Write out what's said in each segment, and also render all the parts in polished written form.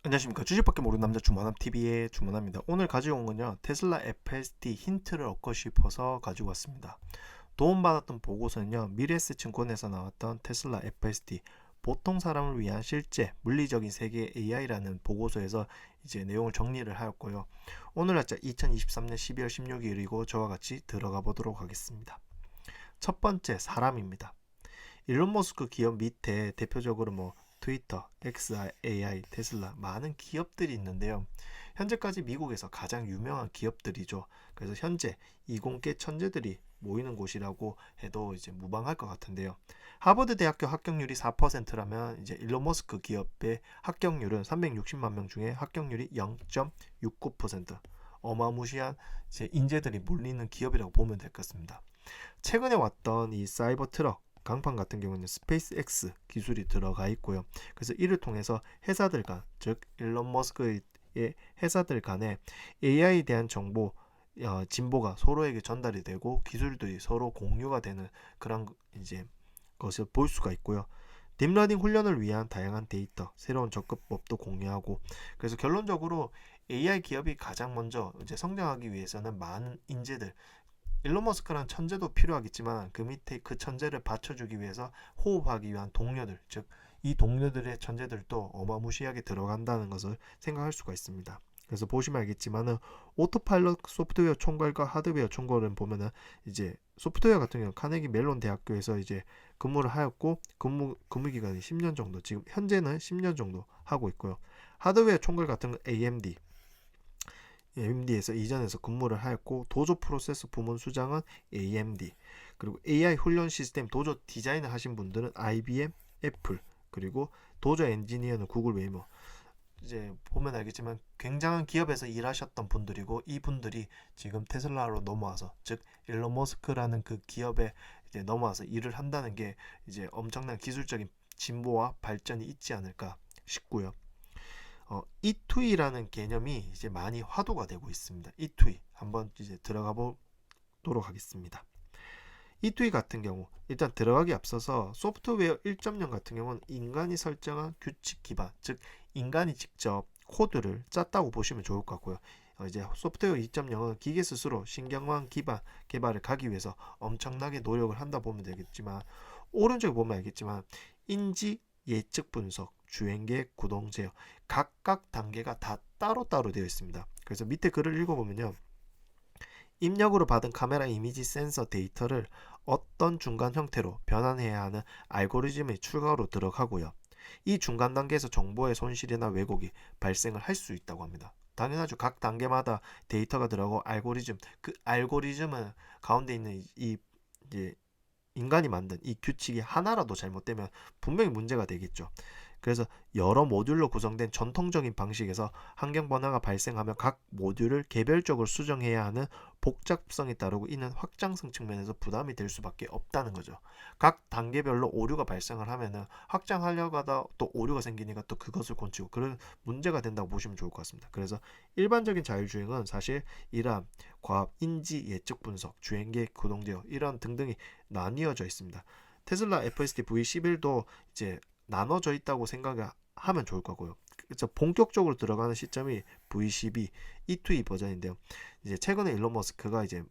안녕하십니까. 주식밖에 모르는 남자 주머남TV의 주머남입니다. 오늘 가지고 온 건요, 테슬라 FSD 힌트를 얻고 싶어서 가지고 왔습니다. 도움받았던 보고서는요, 미래에셋증권에서 나왔던 테슬라 FSD 보통 사람을 위한 실제 물리적인 세계 AI라는 보고서에서 이제 내용을 정리를 하였고요. 오늘 날짜 2023년 12월 16일이고 저와 같이 들어가 보도록 하겠습니다. 첫 번째, 사람입니다. 일론 머스크 기업 밑에 대표적으로 트위터, XAI, 테슬라 많은 기업들이 있는데요. 현재까지 미국에서 가장 유명한 기업들이죠. 그래서 현재 이공계 천재들이 모이는 곳이라고 해도 이제 무방할 것 같은데요. 하버드 대학교 합격률이 4%라면 이제 일론 머스크 기업의 합격률은 360만 명 중에 합격률이 0.69%. 어마무시한 이제 인재들이 몰리는 기업이라고 보면 될 것 같습니다. 최근에 왔던 이 사이버 트럭 강판 같은 경우는 스페이스 X 기술이 들어가 있고요. 그래서 이를 통해서 회사들 간, 즉 일론 머스크의 회사들 간에 AI에 대한 정보 진보가 서로에게 전달이 되고 기술들이 서로 공유가 되는 그런 이제 것을 볼 수가 있고요. 딥러닝 훈련을 위한 다양한 데이터, 새로운 접근법도 공유하고, 그래서 결론적으로 AI 기업이 가장 먼저 이제 성장하기 위해서는 많은 인재들, 일론 머스크란 천재도 필요하겠지만 그 밑에 그 천재를 받쳐주기 위해서 호흡하기 위한 동료들, 즉 이 동료들의 천재들도 어마무시하게 들어간다는 것을 생각할 수가 있습니다. 그래서 보시면 알겠지만은 오토파일럿 소프트웨어 총괄과 하드웨어 총괄을 보면은 이제 소프트웨어 같은 경우는 카네기 멜론 대학교에서 이제 근무를 하였고 근무 기간이 10년 정도, 지금 현재는 10년 정도 하고 있고요. 하드웨어 총괄 같은 건 AMD에서 이전에서 근무를 하였고, 도조 프로세스 부문 수장은 AMD, 그리고 AI 훈련 시스템 도조 디자인을 하신 분들은 IBM, 애플, 그리고 도조 엔지니어는 구글 웨이모. 이제 보면 알겠지만 굉장한 기업에서 일하셨던 분들이고, 이 분들이 지금 테슬라로 넘어와서, 즉 일론 머스크라는 그 기업에 이제 넘어와서 일을 한다는 게 이제 엄청난 기술적인 진보와 발전이 있지 않을까 싶고요. 이투이라는 개념이 이제 많이 화두가 되고 있습니다. 이투이 한번 이제 들어가 보도록 하겠습니다. 이투이 같은 경우 일단 들어가기 앞서서 소프트웨어 1.0 같은 경우는 인간이 설정한 규칙 기반, 즉 인간이 직접 코드를 짰다고 보시면 좋을 것 같고요. 이제 소프트웨어 2.0은 기계 스스로 신경망 기반 개발을 가기 위해서 엄청나게 노력을 한다 보면 되겠지만, 오른쪽에 보면 알겠지만 인지, 예측 분석, 주행계획, 구동 제어 각각 단계가 다 따로따로 되어 있습니다. 그래서 밑에 글을 읽어보면요, 입력으로 받은 카메라 이미지 센서 데이터를 어떤 중간 형태로 변환해야 하는 알고리즘의 추가로 들어가고요. 이 중간 단계에서 정보의 손실이나 왜곡이 발생을 할 수 있다고 합니다. 당연하죠. 각 단계마다 데이터가 들어가고 알고리즘, 그 알고리즘은 가운데 있는 이 이제 인간이 만든 이 규칙이 하나라도 잘못되면 분명히 문제가 되겠죠. 그래서 여러 모듈로 구성된 전통적인 방식에서 환경 변화가 발생하면 각 모듈을 개별적으로 수정해야 하는 복잡성이 따르고, 이는 확장성 측면에서 부담이 될 수밖에 없다는 거죠. 각 단계별로 오류가 발생을 하면은 확장하려고 하다 또 오류가 생기니까 또 그것을 고치고, 그런 문제가 된다고 보시면 좋을 것 같습니다. 그래서 일반적인 자율주행은 사실 이러한 과학, 인지, 예측 분석, 주행계획, 구동 제어 이런 등등이 나뉘어져 있습니다. 테슬라 FSD V11도 이제 나눠져 있다고 생각하면 좋을 거고요. 그래서 본격적으로 들어가는 시점이 V12 E2E 버전인데요. 이제 최근에 일론 머스크가 이제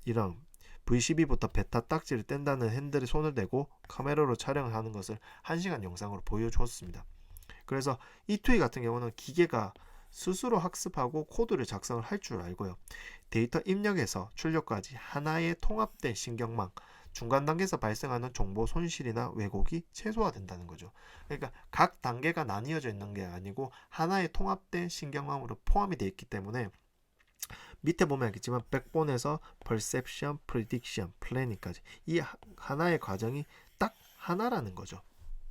이런 V12부터 베타 딱지를 뗀다는 핸들에 손을 대고 카메라로 촬영을 하는 것을 1시간 영상으로 보여줬습니다. 그래서 E2E 같은 경우는 기계가 스스로 학습하고 코드를 작성을 할 줄 알고요. 데이터 입력에서 출력까지 하나의 통합된 신경망, 중간 단계에서 발생하는 정보 손실이나 왜곡이 최소화된다는 거죠. 그러니까 각 단계가 나뉘어져 있는 게 아니고 하나의 통합된 신경망으로 포함이 되어 있기 때문에, 밑에 보면 알겠지만 백본에서 perception, prediction, planning까지 이 하나의 과정이 딱 하나라는 거죠.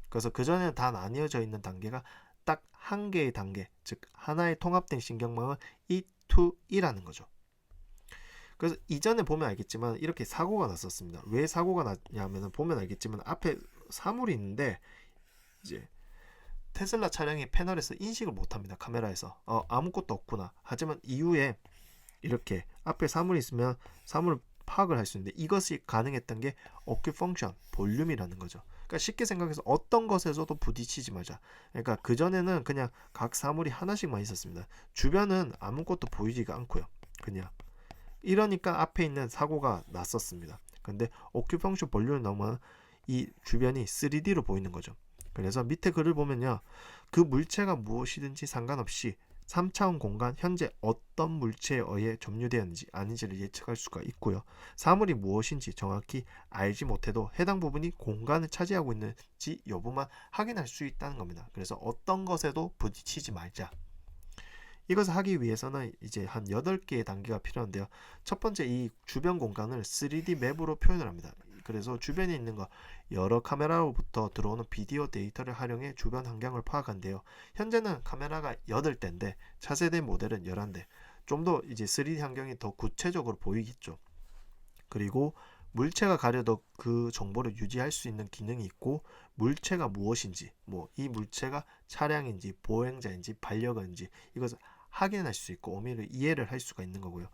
그래서 그전에는 다 나뉘어져 있는 단계가 딱 한 개의 단계, 즉 하나의 통합된 신경망은 E2E라는 거죠. 그래서 이전에 보면 알겠지만 이렇게 사고가 났었습니다. 왜 사고가 났냐면 보면 알겠지만 앞에 사물이 있는데 이제 테슬라 차량이 패널에서 인식을 못합니다. 카메라에서 아무것도 없구나. 하지만 이후에 이렇게 앞에 사물이 있으면 사물을 파악을 할 수 있는데, 이것이 가능했던 게 어큐 펑션, 볼륨이라는 거죠. 그러니까 쉽게 생각해서 어떤 것에서도 부딪히지 말자. 그러니까 그전에는 그냥 각 사물이 하나씩만 있었습니다. 주변은 아무것도 보이지가 않고요. 그냥 이러니까 앞에 있는 사고가 났었습니다. 근데 오큐펑션 본류를 넘어 이 주변이 3D로 보이는 거죠. 그래서 밑에 글을 보면요. 그 물체가 무엇이든지 상관없이 3차원 공간 현재 어떤 물체에 의해 점유되었는지 아닌지를 예측할 수가 있고요. 사물이 무엇인지 정확히 알지 못해도 해당 부분이 공간을 차지하고 있는지 여부만 확인할 수 있다는 겁니다. 그래서 어떤 것에도 부딪히지 말자. 이것을 하기 위해서는 이제 한 8개의 단계가 필요한데요. 첫 번째, 이 주변 공간을 3D 맵으로 표현을 합니다. 그래서 주변에 있는 거 여러 카메라로부터 들어오는 비디오 데이터를 활용해 주변 환경을 파악한대요. 현재는 카메라가 8대인데 차세대 모델은 11대. 좀 더 이제 3D 환경이 더 구체적으로 보이겠죠. 그리고 물체가 가려도 그 정보를 유지할 수 있는 기능이 있고, 물체가 무엇인지, 뭐 이 물체가 차량인지 보행자인지 반려견인지 이것을 확인할 수 있고 의미를 이해를 할 수가 있는 거고요.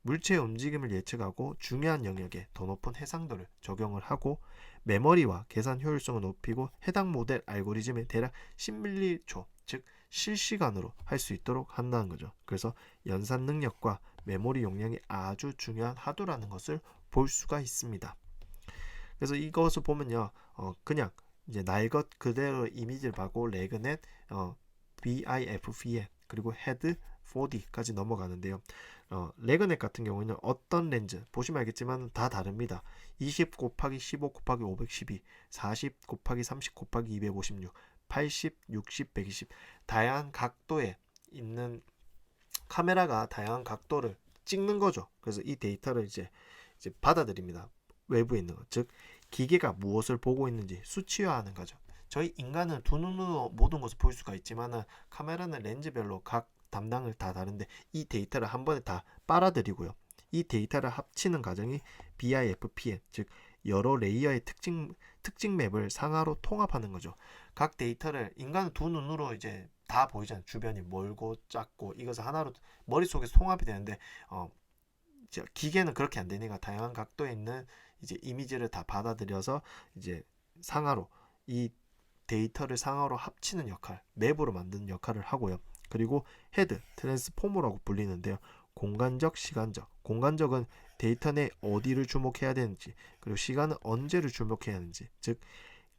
물체의 움직임을 예측하고 중요한 영역에 더 높은 해상도를 적용을 하고, 메모리와 계산 효율성을 높이고 해당 모델 알고리즘에 대략 10m초, 즉 실시간으로 할 수 있도록 한다는 거죠. 그래서 연산 능력과 메모리 용량이 아주 중요한 하도라는 것을 볼 수가 있습니다. 그래서 이것을 보면요, 그냥 이제 날 것 그대로 이미지를 봐고 레그넷, BIFVN 그리고 헤드 4D까지 넘어가는데요. 레그넷 같은 경우는 어떤 렌즈 보시면 알겠지만 다 다릅니다. 20 곱하기 15 곱하기 512, 40 곱하기 30 곱하기 256, 80, 60, 120 다양한 각도에 있는 카메라가 다양한 각도를 찍는 거죠. 그래서 이 데이터를 이제 받아들입니다. 외부에 있는 것, 즉 기계가 무엇을 보고 있는지 수치화하는 거죠. 저희 인간은 두 눈으로 모든 것을 볼 수가 있지만 카메라는 렌즈별로 각 담당을 다 다른데 이 데이터를 한 번에 다 빨아들이고요. 이 데이터를 합치는 과정이 BIFPN, 즉 여러 레이어의 특징 맵을 상하로 통합하는 거죠. 각 데이터를 인간은 두 눈으로 이제 다 보이잖아요. 주변이 멀고 작고 이것을 하나로 머릿속에서 통합이 되는데 기계는 그렇게 안 되니까 다양한 각도에 있는 이제 이미지를 다 받아들여서 이제 상하로 이 데이터를 상하로 합치는 역할, 맵으로 만드는 역할을 하고요. 그리고 헤드, 트랜스포머라고 불리는데요. 공간적, 시간적. 공간적은 데이터 내 어디를 주목해야 되는지, 그리고 시간은 언제를 주목해야 하는지, 즉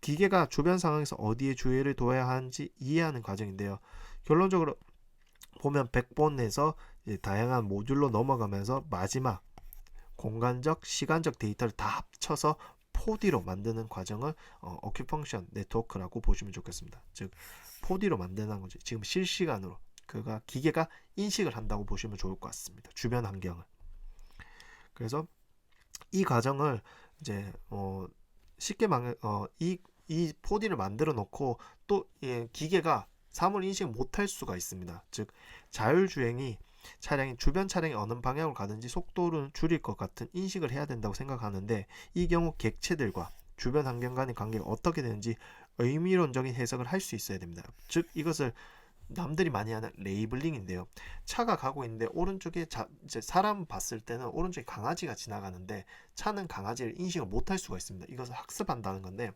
기계가 주변 상황에서 어디에 주의를 둬야 하는지 이해하는 과정인데요. 결론적으로 보면 100번에서 다양한 모듈로 넘어가면서 마지막 공간적, 시간적 데이터를 다 합쳐서 4D로 만드는 과정을 오큐펑션 네트워크라고 보시면 좋겠습니다. 즉 4D로 만드는 거죠. 지금 실시간으로 기계가 인식을 한다고 보시면 좋을 것 같습니다. 주변 환경을. 그래서 이 과정을 이제 쉽게 이 4D를 만들어 놓고 또 기계가 사물 인식을 못할 수가 있습니다. 즉 자율주행이 주변 차량이 어느 방향으로 가든지 속도를 줄일 것 같은 인식을 해야 된다고 생각하는데, 이 경우 객체들과 주변 환경 간의 관계가 어떻게 되는지 의미론적인 해석을 할 수 있어야 됩니다. 즉 이것을 남들이 많이 하는 레이블링인데요. 차가 가고 있는데 오른쪽에 이제 사람 봤을 때는 오른쪽에 강아지가 지나가는데 차는 강아지를 인식을 못할 수가 있습니다. 이것을 학습한다는 건데,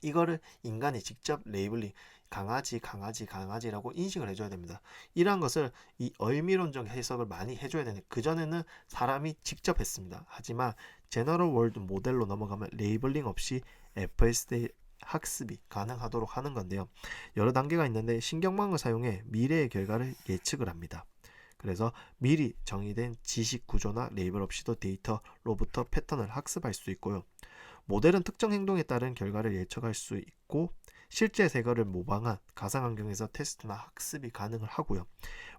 이거를 인간이 직접 레이블링 강아지라고 인식을 해줘야 됩니다. 이러한 것을 이 의미론적 해석을 많이 해줘야 되는데 그전에는 사람이 직접 했습니다. 하지만 제너럴 월드 모델로 넘어가면 레이블링 없이 FSD 학습이 가능하도록 하는 건데요. 여러 단계가 있는데 신경망을 사용해 미래의 결과를 예측을 합니다. 그래서 미리 정의된 지식 구조나 레이블 없이도 데이터로부터 패턴을 학습할 수 있고요. 모델은 특정 행동에 따른 결과를 예측할 수 있고 실제 세계를 모방한 가상환경에서 테스트나 학습이 가능을 하고요.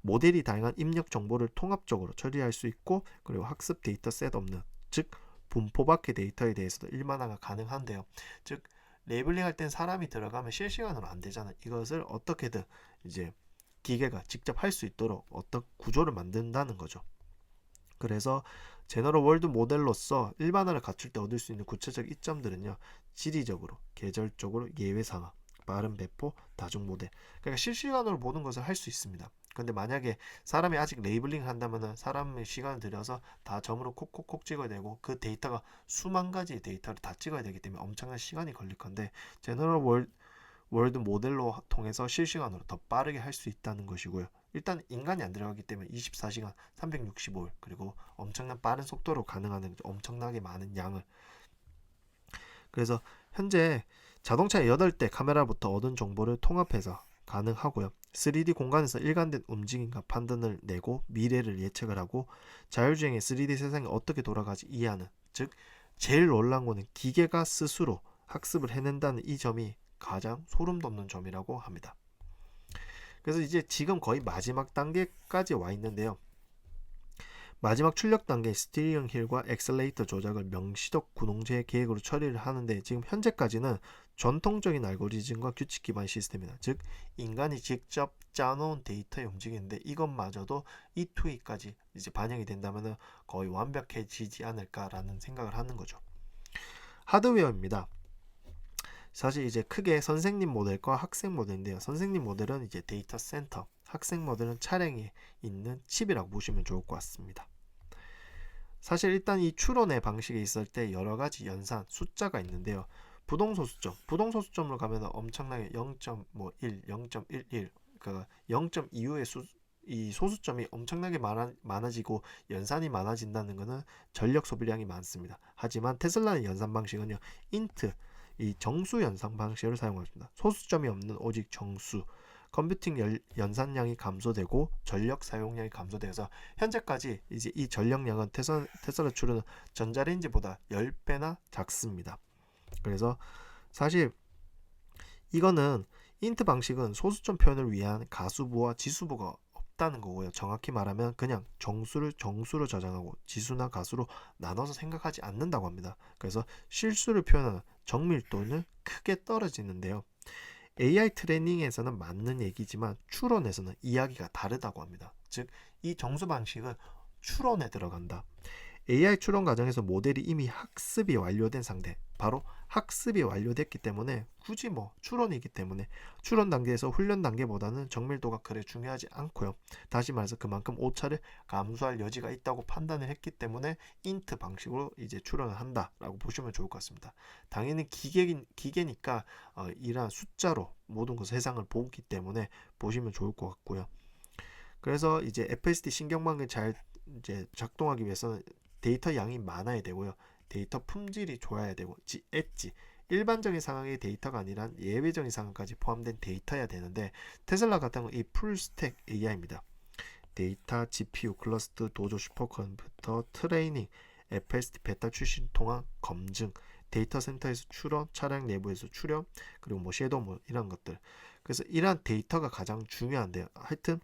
모델이 다양한 입력 정보를 통합적으로 처리할 수 있고, 그리고 학습 데이터 셋 없는, 즉 분포 밖의 데이터에 대해서도 일반화가 가능한데요. 즉 레이블링 할 땐 사람이 들어가면 실시간으로 안 되잖아요. 이것을 어떻게든 이제 기계가 직접 할 수 있도록 어떤 구조를 만든다는 거죠. 그래서 제너럴 월드 모델로서 일반화를 갖출 때 얻을 수 있는 구체적 이점들은요, 지리적으로, 계절적으로 예외 상황, 빠른 배포, 다중 모델. 그러니까 실시간으로 모든 것을 할 수 있습니다. 근데 만약에 사람이 아직 레이블링 한다면은 사람의 시간을 들여서 다 점으로 콕콕콕 찍어야 되고 그 데이터가 수만 가지 데이터를 다 찍어야 되기 때문에 엄청난 시간이 걸릴 건데 제너럴 월드 모델로 통해서 실시간으로 더 빠르게 할 수 있다는 것이고요. 일단 인간이 안 들어가기 때문에 24시간 365일 그리고 엄청난 빠른 속도로 가능한 엄청나게 많은 양을. 그래서 현재 자동차 8대 카메라부터 얻은 정보를 통합해서 가능하고요. 3D 공간에서 일관된 움직임과 판단을 내고 미래를 예측을 하고 자율주행의 3D 세상이 어떻게 돌아가지 이해하는, 즉 제일 놀라운 거는 기계가 스스로 학습을 해낸다는 이 점이 가장 소름 돋는 점이라고 합니다. 그래서 이제 지금 거의 마지막 단계까지 와 있는데요. 마지막 출력 단계 스티어링 휠과 엑셀레이터 조작을 명시적 구동제 계획으로 처리를 하는데 지금 현재까지는 전통적인 알고리즘과 규칙 기반 시스템이다. 즉 인간이 직접 짜놓은 데이터의 움직임인데 이것마저도 E2E까지 이제 반영이 된다면 거의 완벽해지지 않을까라는 생각을 하는 거죠. 하드웨어입니다. 사실 이제 크게 선생님 모델과 학생 모델인데요. 선생님 모델은 이제 데이터 센터, 학생 모델은 차량에 있는 칩이라고 보시면 좋을 것 같습니다. 사실 일단 이 추론의 방식에 있을 때 여러 가지 연산, 숫자가 있는데요. 부동소수점으로 가면 엄청나게 0.1, 0.11, 그러니까 0.25의 이 소수점이 엄청나게 많아지고 연산이 많아진다는 것은 전력 소비량이 많습니다. 하지만 테슬라의 연산 방식은요, 인트, 이 정수 연산 방식을 사용합니다. 소수점이 없는 오직 정수. 컴퓨팅 연산량이 감소되고 전력 사용량이 감소돼서 현재까지 이제 이 전력량은 테슬라 추론은 전자레인지보다 10배나 작습니다. 그래서 사실 이거는 인트 방식은 소수점 표현을 위한 가수부와 지수부가 없다는 거고요. 정확히 말하면 그냥 정수를 정수로 저장하고 지수나 가수로 나눠서 생각하지 않는다고 합니다. 그래서 실수를 표현하는 정밀도는 크게 떨어지는데요. AI 트레이닝에서는 맞는 얘기지만 추론에서는 이야기가 다르다고 합니다. 즉, 이 정수 방식은 추론에 들어간다. AI 추론 과정에서 모델이 이미 학습이 완료된 상태, 바로 학습이 완료됐기 때문에 굳이 추론이기 때문에 추론 단계에서 훈련 단계보다는 정밀도가 그래 중요하지 않고요. 다시 말해서 그만큼 오차를 감수할 여지가 있다고 판단을 했기 때문에 인트 방식으로 이제 추론을 한다라고 보시면 좋을 것 같습니다. 당연히 기계니까 이러한 숫자로 모든 것 세상을 보기 때문에 보시면 좋을 것 같고요. 그래서 이제 FSD 신경망을 잘 이제 작동하기 위해서는 데이터 양이 많아야 되고요. 데이터 품질이 좋아야 되고 엣지 일반적인 상황의 데이터가 아니라 예외적인 상황까지 포함된 데이터야 되는데 테슬라 같은 경우 이 풀스택 AI입니다. 데이터, GPU, 클러스터, 도조 슈퍼컴퓨터, 트레이닝, FSD 베타 출신 통한 검증, 데이터 센터에서 추론, 차량 내부에서 추론, 그리고 섀도우 이런 것들. 그래서 이러한 데이터가 가장 중요한데요. 하여튼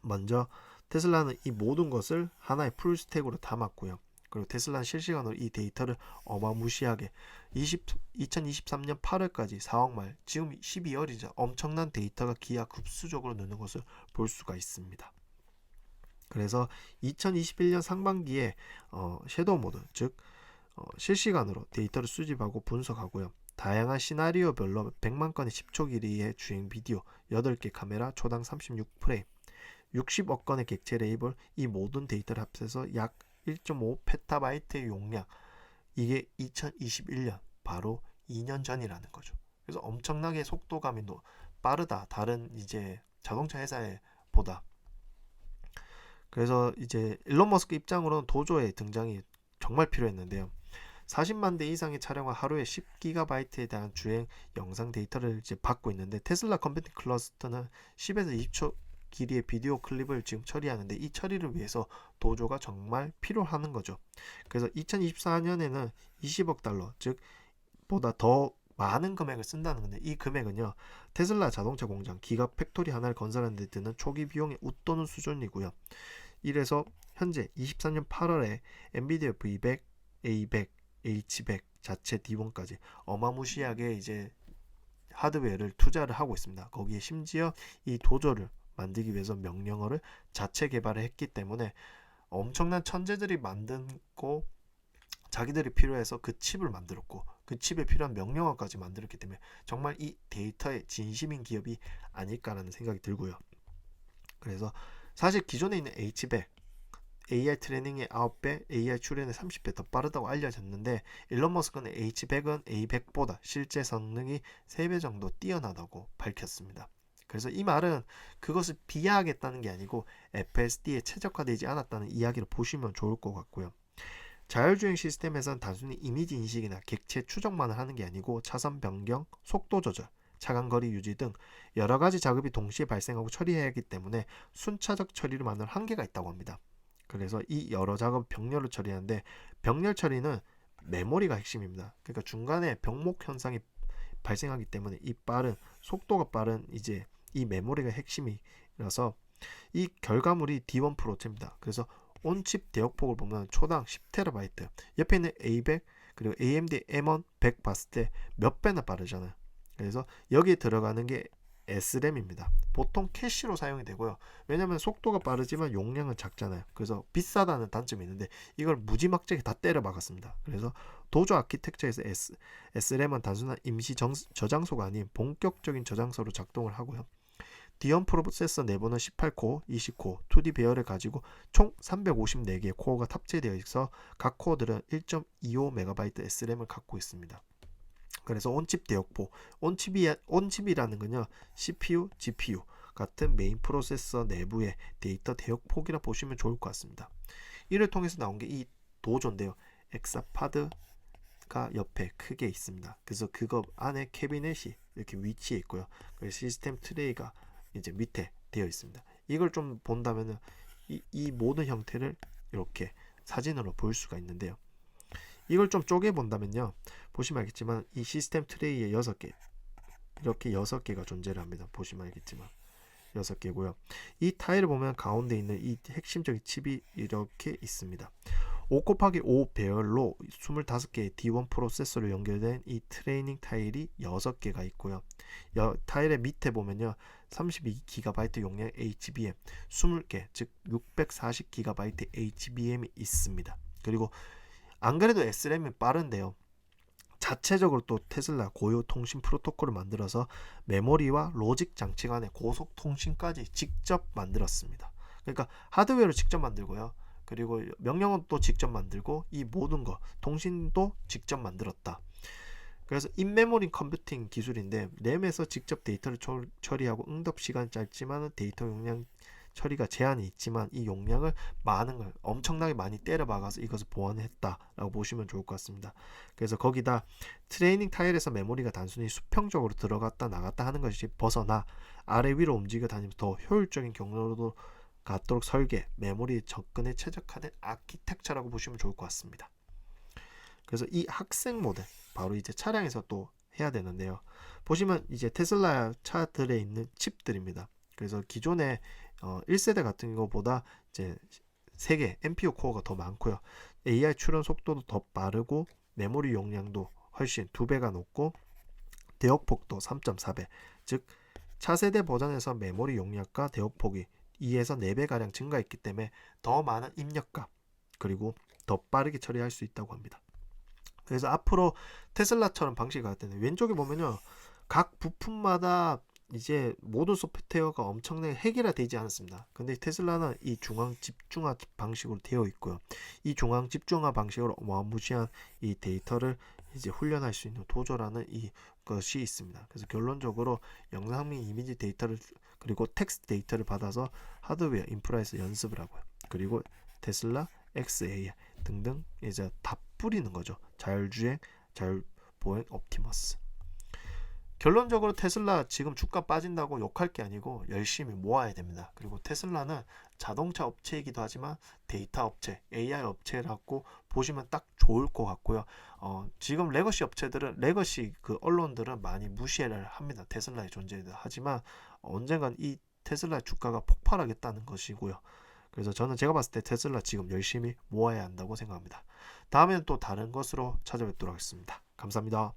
먼저 테슬라는 이 모든 것을 하나의 풀스택으로 담았고요. 그리고 테슬라는 실시간으로 이 데이터를 어마무시하게 2023년 8월까지 4월 말 지금 12월이죠. 엄청난 데이터가 기하급수적으로 느는 것을 볼 수가 있습니다. 그래서 2021년 상반기에 섀도우 모드, 즉 실시간으로 데이터를 수집하고 분석하고요. 다양한 시나리오별로 100만 건의 10초 길이의 주행 비디오, 8개 카메라, 초당 36프레임, 60억 건의 객체 레이블, 이 모든 데이터를 합해서 약 1.5 페타바이트의 용량. 이게 2021년 바로 2년 전이라는 거죠. 그래서 엄청나게 속도감이 빠르다. 다른 이제 자동차 회사에 보다. 그래서 이제 일론 머스크 입장으로는 도조의 등장이 정말 필요했는데요. 40만 대 이상의 차량과 하루에 10GB에 대한 주행 영상 데이터를 이제 받고 있는데 테슬라 컴퓨팅 클러스터는 10에서 20초 길이의 비디오 클립을 지금 처리하는데 이 처리를 위해서 도조가 정말 필요하는 거죠. 그래서 2024년에는 20억 달러, 즉 보다 더 많은 금액을 쓴다는 건데 이 금액은요. 테슬라 자동차 공장 기가 팩토리 하나를 건설하는 데 드는 초기 비용에 웃도는 수준이고요. 이래서 현재 23년 8월에 엔비디아 V100, A100, H100, 자체 D1까지 어마무시하게 이제 하드웨어를 투자를 하고 있습니다. 거기에 심지어 이 도조를 만들기 위해서 명령어를 자체 개발을 했기 때문에 엄청난 천재들이 만들고 자기들이 필요해서 그 칩을 만들었고 그 칩에 필요한 명령어까지 만들었기 때문에 정말 이 데이터의 진심인 기업이 아닐까라는 생각이 들고요. 그래서 사실 기존에 있는 H100 AI 트레이닝의 9배, AI 출현의 30배 더 빠르다고 알려졌는데 일론 머스크는 H100은 A100보다 실제 성능이 3배 정도 뛰어나다고 밝혔습니다. 그래서 이 말은 그것을 비하하겠다는 게 아니고 FSD에 최적화되지 않았다는 이야기를 보시면 좋을 것 같고요. 자율주행 시스템에선 단순히 이미지 인식이나 객체 추적만을 하는 게 아니고 차선 변경, 속도 조절, 차간거리 유지 등 여러 가지 작업이 동시에 발생하고 처리해야 하기 때문에 순차적 처리를 만들 한계가 있다고 합니다. 그래서 이 여러 작업 병렬을 처리하는데 병렬 처리는 메모리가 핵심입니다. 그러니까 중간에 병목 현상이 발생하기 때문에 이 빠른 속도가 빠른 이제 이 메모리가 핵심이라서 이 결과물이 D1 프로체입니다. 그래서 온칩 대역폭을 보면 초당 10TB, 옆에 있는 A100 그리고 AMD M1 100 봤을 때 몇 배나 빠르잖아요. 그래서 여기에 들어가는 게 SRAM입니다. 보통 캐시로 사용이 되고요. 왜냐하면 속도가 빠르지만 용량은 작잖아요. 그래서 비싸다는 단점이 있는데 이걸 무지막지하게 다 때려 박았습니다. 그래서 도조 아키텍처에서 SRAM은 단순한 임시 저장소가 아닌 본격적인 저장소로 작동을 하고요. D1 프로세서 내부는 18코어, 20코어, 2D 배열을 가지고 총 354개의 코어가 탑재되어 있어 각 코어들은 1.25MB SRAM을 갖고 있습니다. 그래서 온칩 대역폭, 온칩이라는 건요 CPU, GPU 같은 메인 프로세서 내부의 데이터 대역폭이라 보시면 좋을 것 같습니다. 이를 통해서 나온 게 이 도조인데요. 엑사파드가 옆에 크게 있습니다. 그래서 그거 안에 캐비넷이 이렇게 위치해 있고요. 그래서 시스템 트레이가 이제 밑에 되어 있습니다. 이걸 좀 본다면은 이 모든 형태를 이렇게 사진으로 볼 수가 있는데요. 이걸 좀 쪼개 본다면요. 보시면 알겠지만 이 시스템 트레이에 6개 이렇게 6개가 존재를 합니다. 보시면 알겠지만 6개고요. 이 타일을 보면 가운데 있는 이 핵심적인 칩이 이렇게 있습니다. 5×5 배열로 25개의 D1 프로세서로 연결된 이 트레이닝 타일이 6개가 있고요. 타일의 밑에 보면요. 32GB 용량 HBM 20개, 즉 640GB HBM이 있습니다. 그리고 안 그래도 SRAM이 빠른데요. 자체적으로 또 테슬라 고유 통신 프로토콜을 만들어서 메모리와 로직 장치 간의 고속 통신까지 직접 만들었습니다. 그러니까 하드웨어를 직접 만들고요. 그리고 명령은 또 직접 만들고 이 모든 거 통신도 직접 만들었다. 그래서 인메모리 컴퓨팅 기술인데 램에서 직접 데이터를 처리하고 응답 시간 짧지만 데이터 용량 처리가 제한이 있지만 이 용량을 많은 걸 엄청나게 많이 때려 박아서 이것을 보완했다라고 보시면 좋을 것 같습니다. 그래서 거기다 트레이닝 타일에서 메모리가 단순히 수평적으로 들어갔다 나갔다 하는 것이 벗어나 아래 위로 움직여 다니면서 더 효율적인 경로로 갖도록 설계, 메모리 접근에 최적화된 아키텍처라고 보시면 좋을 것 같습니다. 그래서 이 학생 모델 바로 이제 차량에서 또 해야 되는데요. 보시면 이제 테슬라 차들에 있는 칩들입니다. 그래서 기존의 1세대 같은 것보다 이제 3개 NPU 코어가 더 많고요. AI 출현 속도도 더 빠르고 메모리 용량도 훨씬 2배가 높고 대역폭도 3.4배, 즉 차세대 버전에서 메모리 용량과 대역폭이 2에서 4배가량 증가했기 때문에 더 많은 입력값 그리고 더 빠르게 처리할 수 있다고 합니다. 그래서 앞으로 테슬라처럼 방식이 갈 때는 왼쪽에 보면요. 각 부품마다 이제 모든 소프트웨어가 엄청나게 해결되지 않았습니다. 근데 테슬라는 이 중앙 집중화 방식으로 되어 있고요. 이 중앙 집중화 방식으로 어마무시한 이 데이터를 이제 훈련할 수 있는 도조라는 이 것이 있습니다. 그래서 결론적으로 영상 및 이미지 데이터를 그리고 텍스트 데이터를 받아서 하드웨어 인프라에서 연습을 하고요. 그리고 테슬라, XAI 등등 이제 다 뿌리는 거죠. 자율주행, 자율보행, 옵티머스. 결론적으로 테슬라 지금 주가 빠진다고 욕할 게 아니고 열심히 모아야 됩니다. 그리고 테슬라는 자동차 업체이기도 하지만 데이터 업체, AI 업체라고 보시면 딱 좋을 것 같고요. 지금 레거시 업체들은 레거시 그 언론들은 많이 무시를 합니다. 테슬라의 존재를 하지만 언젠간 이 테슬라 주가가 폭발하겠다는 것이고요. 그래서 저는 제가 봤을 때 테슬라 지금 열심히 모아야 한다고 생각합니다. 다음에는 또 다른 것으로 찾아뵙도록 하겠습니다. 감사합니다.